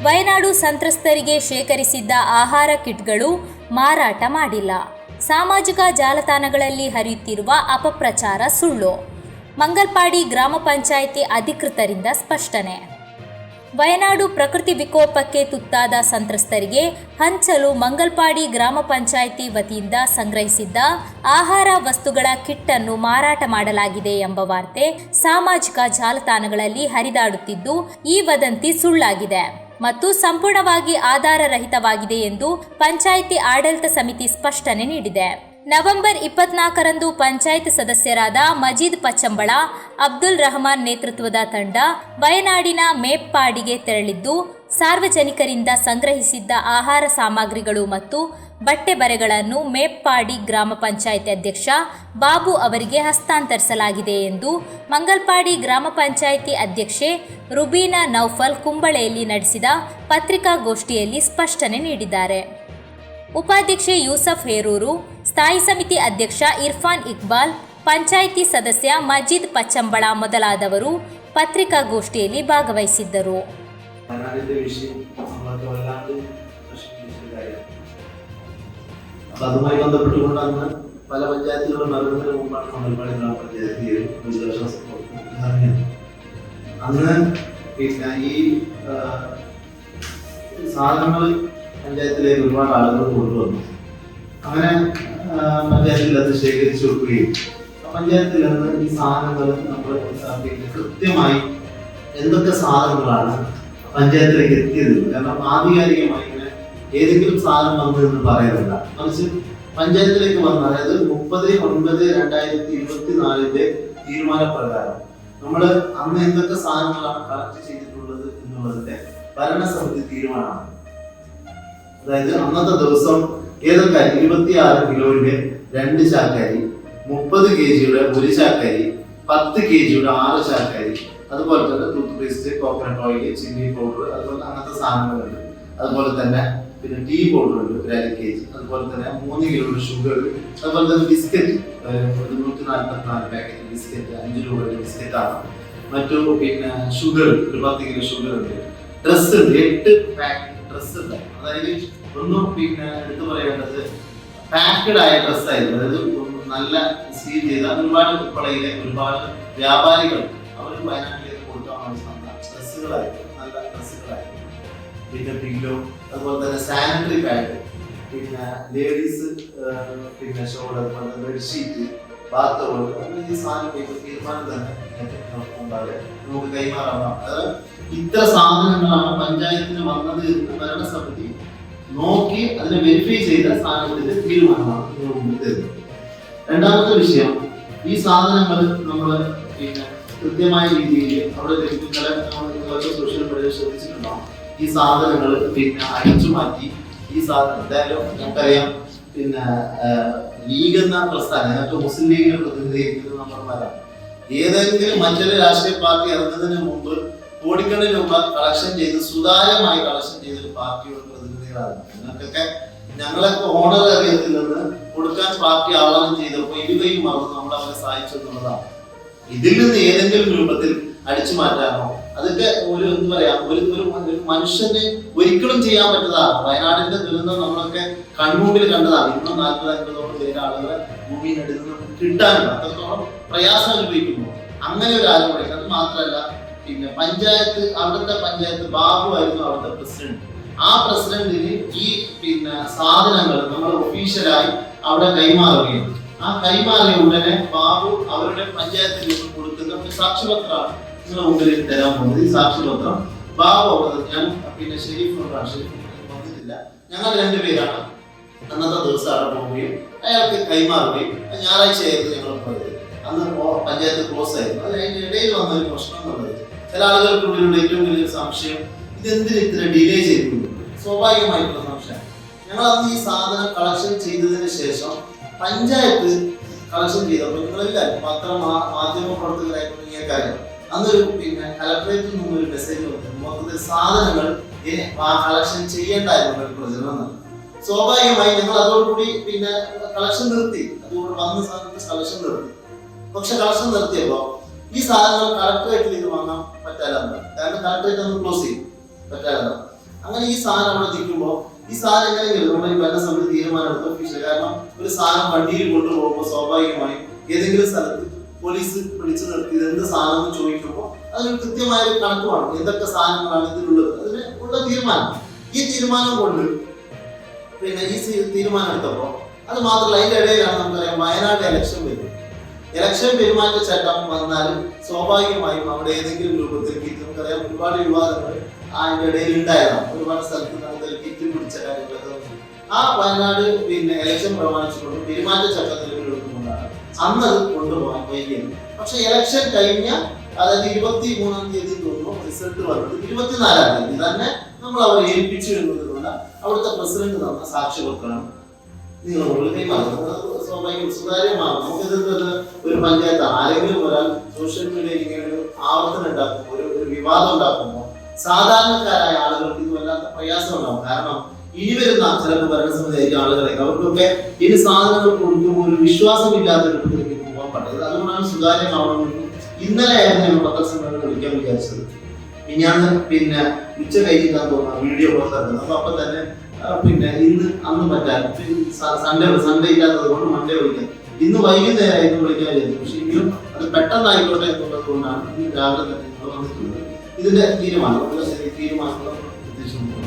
ವಯನಾಡು ಸಂತ್ರಸ್ತರಿಗೆ ಶೇಖರಿಸಿದ್ದ ಆಹಾರ ಕಿಟ್ಗಳು ಮಾರಾಟ ಮಾಡಿಲ್ಲ. ಸಾಮಾಜಿಕ ಜಾಲತಾಣಗಳಲ್ಲಿ ಹರಿಯುತ್ತಿರುವ ಅಪಪ್ರಚಾರ ಸುಳ್ಳು. ಮಂಗಲ್ಪಾಡಿ ಗ್ರಾಮ ಪಂಚಾಯಿತಿ ಅಧಿಕೃತರಿಂದ ಸ್ಪಷ್ಟನೆ. ವಯನಾಡು ಪ್ರಕೃತಿ ವಿಕೋಪಕ್ಕೆ ತುತ್ತಾದ ಸಂತ್ರಸ್ತರಿಗೆ ಹಂಚಲು ಮಂಗಲ್ಪಾಡಿ ಗ್ರಾಮ ಪಂಚಾಯಿತಿ ವತಿಯಿಂದ ಸಂಗ್ರಹಿಸಿದ್ದ ಆಹಾರ ವಸ್ತುಗಳ ಕಿಟ್ ಅನ್ನು ಮಾರಾಟ ಮಾಡಲಾಗಿದೆ ಎಂಬ ವಾರ್ತೆ ಸಾಮಾಜಿಕ ಜಾಲತಾಣಗಳಲ್ಲಿ ಹರಿದಾಡುತ್ತಿದ್ದು, ಈ ವದಂತಿ ಸುಳ್ಳಾಗಿದೆ ಮತ್ತು ಸಂಪೂರ್ಣವಾಗಿ ಆಧಾರರಹಿತವಾಗಿದೆ ಎಂದು ಪಂಚಾಯಿತಿ ಆಡಳಿತ ಸಮಿತಿ ಸ್ಪಷ್ಟನೆ ನೀಡಿದೆ. ನವೆಂಬರ್ 24ರಂದು ಪಂಚಾಯತ್ ಸದಸ್ಯರಾದ ಮಜೀದ್ ಪಚ್ಚಂಬಳ, ಅಬ್ದುಲ್ ರಹಮಾನ್ ನೇತೃತ್ವದ ತಂಡ ವಯನಾಡಿನ ಮೇಪ್ಪಾಡಿಗೆ ತೆರಳಿದ್ದು, ಸಾರ್ವಜನಿಕರಿಂದ ಸಂಗ್ರಹಿಸಿದ್ದ ಆಹಾರ ಸಾಮಗ್ರಿಗಳು ಮತ್ತು ಬಟ್ಟೆ ಬರೆಗಳನ್ನು ಮೇಪ್ಪಾಡಿ ಗ್ರಾಮ ಪಂಚಾಯತ್ ಅಧ್ಯಕ್ಷ ಬಾಬು ಅವರಿಗೆ ಹಸ್ತಾಂತರಿಸಲಾಗಿದೆ ಎಂದು ಮಂಗಲ್ಪಾಡಿ ಗ್ರಾಮ ಪಂಚಾಯಿತಿ ಅಧ್ಯಕ್ಷೆ ರುಬೀನಾ ನೌಫಲ್ ಕುಂಬಳೆಯಲ್ಲಿ ನಡೆಸಿದ ಪತ್ರಿಕಾಗೋಷ್ಠಿಯಲ್ಲಿ ಸ್ಪಷ್ಟನೆ ನೀಡಿದ್ದಾರೆ. ಉಪಾಧ್ಯಕ್ಷೆ ಯೂಸಫ್ ಹೇರೂರು, ಸ್ಥಾಯಿ ಸಮಿತಿ ಅಧ್ಯಕ್ಷ ಇರ್ಫಾನ್ ಇಕ್ಬಾಲ್, ಪಂಚಾಯಿತಿ ಸದಸ್ಯ ಮಜೀದ್ ಪಚ್ಚಂಬಳ ಮೊದಲಾದವರು ಪತ್ರಿಕಾಗೋಷ್ಠಿಯಲ್ಲಿ ಭಾಗವಹಿಸಿದ್ದರು. അതുമായി ബന്ധപ്പെട്ടുകൊണ്ടാണ് പല പഞ്ചായത്തുകളും നടന്നതിന് മുമ്പാണ് മംഗൽപാടി ഗ്രാമപഞ്ചായത്തിൽ ദുരിതാശ്വാസ പ്രവർത്തനം ഇറങ്ങിയത്. അന്ന് പിന്നെ ഈ സാധനങ്ങൾ പഞ്ചായത്തിലേക്ക് ഒരുപാട് ആളുകൾ കൊണ്ടുവന്നു. അങ്ങനെ പഞ്ചായത്തിൽ അത് ശേഖരിച്ചു വെക്കുകയും പഞ്ചായത്തിൽ നിന്ന് ഈ സാധനങ്ങൾ നമ്മൾ പിന്നെ കൃത്യമായി എന്തൊക്കെ സാധനങ്ങളാണ് പഞ്ചായത്തിലേക്ക് എത്തിയത്, കാരണം ആധികാരികമായി ഇങ്ങനെ ഏതെങ്കിലും സാധനം വന്നു എന്ന് പറയുന്നില്ല, മറിച്ച് പഞ്ചായത്തിലേക്ക് വന്ന, അതായത് 30/9/2024 തീരുമാനപ്രകാരം നമ്മൾ അന്ന് എന്തൊക്കെ സാധനങ്ങളാണ് കളക്ട് ചെയ്തിട്ടുള്ളത് എന്നുള്ളതിന്റെ ഭരണസമിതി തീരുമാനമാണ്. അതായത് അന്നത്തെ ദിവസം ഏതൊക്കെ 26 കിലോയുടെ 2 ചാക്കരി, 30 kg-യുടെ 1 ചാക്കരി, 10 kg-യുടെ 6 ചാക്കരി, അതുപോലെ തന്നെ tooth paste, coconut oil, chilli powder, അതുപോലെ അങ്ങനത്തെ സാധനങ്ങളുണ്ട്. അതുപോലെ തന്നെ പിന്നെ ടീ പൗഡർ ഉണ്ട് 1 kg, അതുപോലെ തന്നെ 3 കിലോയുടെ ഷുഗർ, അതുപോലെ തന്നെ ബിസ്ക്കറ്റ് 144 പാക്കറ്റ് ബിസ്ക്കറ്റ്, 5 രൂപയുടെ ബിസ്ക്കറ്റ് ആണ്. മറ്റു പിന്നെ ഷുഗർ 10 കിലോ ഷുഗർ ഉണ്ട്. ഡ്രസ് ഉണ്ട്, 8 പാക്കറ്റ് ഡ്രസ് ഉണ്ട്. അതായത് ഒന്നും പിന്നെ എടുത്തു പറയേണ്ടത് പാക്കഡ് ആയ ഡ്രസ് ആയിരുന്നു. അതായത് നല്ല സീൽ ചെയ്ത ഒരുപാട് ഉൾപ്പെടെയിലെ ഒരുപാട് വ്യാപാരികൾ അവർക്ക് വയനാട്ടിലേക്ക് കൊടുക്കാൻ വേണ്ടി തന്ന ഡ്രസ്സുകളായിരുന്നു, നല്ല ഡ്രസ്സുകളായിരുന്നു. പിന്നെ പില്ലോ, അതുപോലെ തന്നെ സാനിറ്ററി പാഡ്, പിന്നെ ലേഡീസ് പിന്നെ ഷോൾ, അതുപോലെ തന്നെ ബെഡ്ഷീറ്റ്, ബാത്ത് ഈ സാധനം തീരുമാനം തന്നെ ഉണ്ടാകെ നമുക്ക് കൈമാറാം. അതായത് ഇത്ര സാധനങ്ങളാണ് പഞ്ചായത്തിന് വന്നത് എന്ന് ഭരണസമിതി നോക്കി അതിനെ വെരിഫൈ ചെയ്ത സാധനത്തിന്റെ തീരുമാനമാണ് മുമ്പിൽ തരുന്നത്. രണ്ടാമത്തെ വിഷയം, ഈ സാധനങ്ങൾ നമ്മൾ പിന്നെ കൃത്യമായ രീതിയിൽ അവിടെ ലഭിക്കുന്ന സോഷ്യൽ മീഡിയ ശ്രദ്ധിച്ചിട്ടുണ്ടാവും. ഈ സാധനങ്ങൾ പിന്നെ അഴിച്ചു മാറ്റി ഈ സാധനം എന്തായാലും നമുക്കറിയാം, പിന്നെ ലീഗ് എന്ന പ്രസ്ഥാനം, അതിനകത്ത് മുസ്ലിം ലീഗിനെ പ്രതിനിധീകരിക്കുന്ന നമ്മൾമാരാണ്. ഏതെങ്കിലും മറ്റൊരു രാഷ്ട്രീയ പാർട്ടി ഇറങ്ങുന്നതിന് മുമ്പ് കോടിക്കണക്കിന് രൂപ കളക്ഷൻ ചെയ്ത് സുതാര്യമായി കളക്ഷൻ ചെയ്തൊരു പാർട്ടിയുടെ പ്രതിനിധികളാണ്. നിങ്ങൾക്കൊക്കെ ഞങ്ങളൊക്കെ ഓണറേറിയത്തിൽ നിന്ന് കൊടുക്കാൻ പാർട്ടി ആഹ്വാനം ചെയ്തപ്പോൾ ഇരുകയും മറന്ന് നമ്മൾ അവരെ സഹായിച്ചു എന്നുള്ളതാണ്. ഇതിൽ നിന്ന് ഏതെങ്കിലും രൂപത്തിൽ അടിച്ചു മാറ്റാനോ അതൊക്കെ ഒരു എന്താ പറയാ ഒരു മനുഷ്യന് ഒരിക്കലും ചെയ്യാൻ പറ്റുന്നതാണ്. വയനാടിന്റെ ദുരന്തം നമ്മളൊക്കെ കൺമുമ്പിൽ കണ്ടതാണ്. ഇന്നും 40-50ഓളം പേര് ആളുകളെ ഭൂമിയിനടിയിൽ നിന്ന് കിട്ടാനും അത്രത്തോളം പ്രയാസം അനുഭവിക്കുന്നു. അങ്ങനെ ഒരു ആരോപണം. അത് മാത്രമല്ല, പിന്നെ പഞ്ചായത്ത്, അവിടുത്തെ പഞ്ചായത്ത് ബാബു ആയിരുന്നു അവിടുത്തെ പ്രസിഡന്റ്. ആ പ്രസിഡന്റിന് ഈ പിന്നെ സാധനങ്ങൾ നമ്മൾ ഒഫീഷ്യലായി അവിടെ കൈമാറുകയും ആ കൈമാറിയ ഉടനെ ബാബു അവരുടെ പഞ്ചായത്തിൽ നിന്ന് കൊടുക്കുന്ന ഒരു സാക്ഷ്യപത്രമാണ് നിങ്ങളുടെ മുമ്പിൽ തരാൻ പോകുന്നത്. ഈ സാക്ഷ്യപത്രം ബാബു അവിടെ, ഞാൻ പിന്നെ ഷെരീഫ് വന്നിട്ടില്ല, ഞങ്ങൾ 2 പേരാണ് അന്നത്തെ ദിവസം അവിടെ പോവുകയും അയാൾക്ക് കൈമാറുകയും. ഞായറാഴ്ചയായിരുന്നു ഞങ്ങൾ പോയത്. അന്ന് പഞ്ചായത്ത് ക്ലോസ് ആയിരുന്നു. അതിന്റെ ഇടയിൽ വന്ന ഒരു പ്രശ്നം എന്നുള്ളത്, ചില ആളുകൾക്കുള്ളിലുള്ള ഏറ്റവും വലിയൊരു സംശയം, ഇതെന്തിന് ഇത്ര ഡിലേ ചെയ്തു? സ്വാഭാവികമായിട്ടുള്ള സംശയം. ഞങ്ങൾ അന്ന് ഈ സാധനം കളക്ഷൻ ചെയ്തതിന് ശേഷം പഞ്ചായത്ത് കളക്ഷൻ ചെയ്തപ്പോൾ നിങ്ങളെല്ലാവരും മാധ്യമ പ്രവർത്തകരായിട്ടുള്ള ഈ കാര്യം അന്നൊരു പിന്നെ കലക്ടറേറ്റിൽ നിന്നൊരു മെസ്സേജ് വന്നു, മൊത്തത്തിൽ സാധനങ്ങൾ കളക്ഷൻ ചെയ്യേണ്ടായിരുന്നു പ്രചരണം. സ്വാഭാവികമായി ഞങ്ങൾ അതോടുകൂടി പിന്നെ കളക്ഷൻ നിർത്തി. അതുകൊണ്ട് വന്ന സാധനത്തിൽ കളക്ഷൻ നിർത്തി. പക്ഷെ കളക്ഷൻ നിർത്തിയപ്പോൾ ഈ സാധനങ്ങൾ കളക്ടറേറ്റിലേക്ക് വാങ്ങാൻ പറ്റാതെ, കാരണം കളക്ടറേറ്റ് ഒന്ന് ക്ലോസ് ചെയ്യും, പറ്റാതെ. അങ്ങനെ ഈ സാധനം അവിടെ നിൽക്കുമ്പോൾ ഈ സാധനം എങ്ങനെയെങ്കിലും നമ്മൾ ഈ ഭരണസമിതി തീരുമാനം എടുത്ത ഒഫീഷ്യൽ, കാരണം ഒരു സാധനം വണ്ടിയിൽ കൊണ്ടുപോകുമ്പോൾ സ്വാഭാവികമായും ഏതെങ്കിലും സ്ഥലത്ത് പോലീസ് പിടിച്ചു നിർത്തി എന്ത് സാധനം എന്ന് ചോദിക്കുമ്പോൾ അതിന് കൃത്യമായ ഒരു കണക്ക് വേണം, എന്തൊക്കെ സാധനങ്ങളാണ് ഇതിലുള്ളത്, അതിന് ഉള്ള തീരുമാനം. ഈ തീരുമാനം കൊണ്ട് പിന്നെ ഈ തീരുമാനം എടുത്തപ്പോൾ അത് മാത്രമല്ല, അതിന്റെ ഇടയിലാണ് നമുക്കറിയാം വയനാട് ഇലക്ഷൻ വരും. ഇലക്ഷൻ പെരുമാറ്റച്ചട്ടം വന്നാൽ സ്വാഭാവികമായും അവിടെ ഏതെങ്കിലും രൂപത്തിൽ നമുക്കറിയാം ഒരുപാട് വിവാദങ്ങൾ അതിന്റെ ഇടയിൽ ഉണ്ടായതാണ്. ഒരുപാട് സ്ഥലത്ത് നമുക്ക് കിറ്റ് പിടിച്ച കാര്യങ്ങളൊക്കെ ആ വയനാട് പിന്നെ ഇലക്ഷൻ പ്രമാണിച്ചുകൊണ്ട് പെരുമാറ്റച്ചട്ടം നിലവിലെടുത്തുകൊണ്ടാണ് അന്നത് കൊണ്ടുപോകാൻ വൈകിയത്. പക്ഷെ ഇലക്ഷൻ കഴിഞ്ഞ അതായത് 23-ാം തീയതി തോന്നുന്നു റിസൾട്ട് വന്നത് 24-ാം തീയതി തന്നെ നമ്മൾ അവരെ ഏൽപ്പിച്ചു എന്നതുകൊണ്ട് അവിടുത്തെ പ്രസിഡന്റ് തന്ന സാക്ഷ്യപത്രമാണ് നിങ്ങൾ കൈമാറുന്നത്. സ്വാഭാവികം സുതാര്യമാകും. നമുക്കിത് ഒരു പഞ്ചായത്ത് ആരെങ്കിലും ഒരാൾ സോഷ്യൽ മീഡിയയിൽ ഇങ്ങനെ ഒരു ആവർത്തനം ഉണ്ടാക്കുമ്പോൾ ഒരു വിവാദം ഉണ്ടാക്കുമ്പോൾ സാധാരണക്കാരായ ആളുകൾക്ക് ഇത് വല്ലാത്ത പ്രയാസം ഉണ്ടാവും. കാരണം ഇനി വരുന്ന ചിലപ്പോൾ ഭരണസമിതി ആയിരിക്കും ആളുകളൊക്കെ അവർക്കൊക്കെ ഇനി സാധനങ്ങൾ കൊടുക്കുമ്പോൾ ഒരു വിശ്വാസമില്ലാത്ത രൂപത്തിലേക്ക് പോകാൻ പറ്റുന്നത്. അതുകൊണ്ടാണ് സുതാര്യമാവണമെന്ന് ഇന്നലെ ആയിരുന്നു ഞങ്ങൾ പത്രസമ്മേളനം വിളിക്കാൻ വിചാരിച്ചത്. ഞാൻ പിന്നെ ഉച്ച കഴിഞ്ഞിട്ടാന്ന് തോന്നുന്നു വീഡിയോ പുറത്തിറങ്ങുന്നത്. അപ്പൊ തന്നെ പിന്നെ ഇന്ന് അന്ന് പറ്റാൻ സൺഡേ ഇല്ലാത്തത് കൊണ്ട് മൺഡേ വിളിക്കാം. ഇന്ന് വൈകുന്നേരമായിരുന്നു വിളിക്കാൻ വിചാരിച്ചു. പക്ഷെ എങ്കിലും അത് പെട്ടെന്നായിക്കോട്ടെ എന്നുള്ളത് കൊണ്ടാണ് ഇന്ന് രാവിലെ തന്നെ വന്നിട്ടുള്ളത്. ഇതിന്റെ തീരുമാനം ഉദ്ദേശിക്കുന്നത്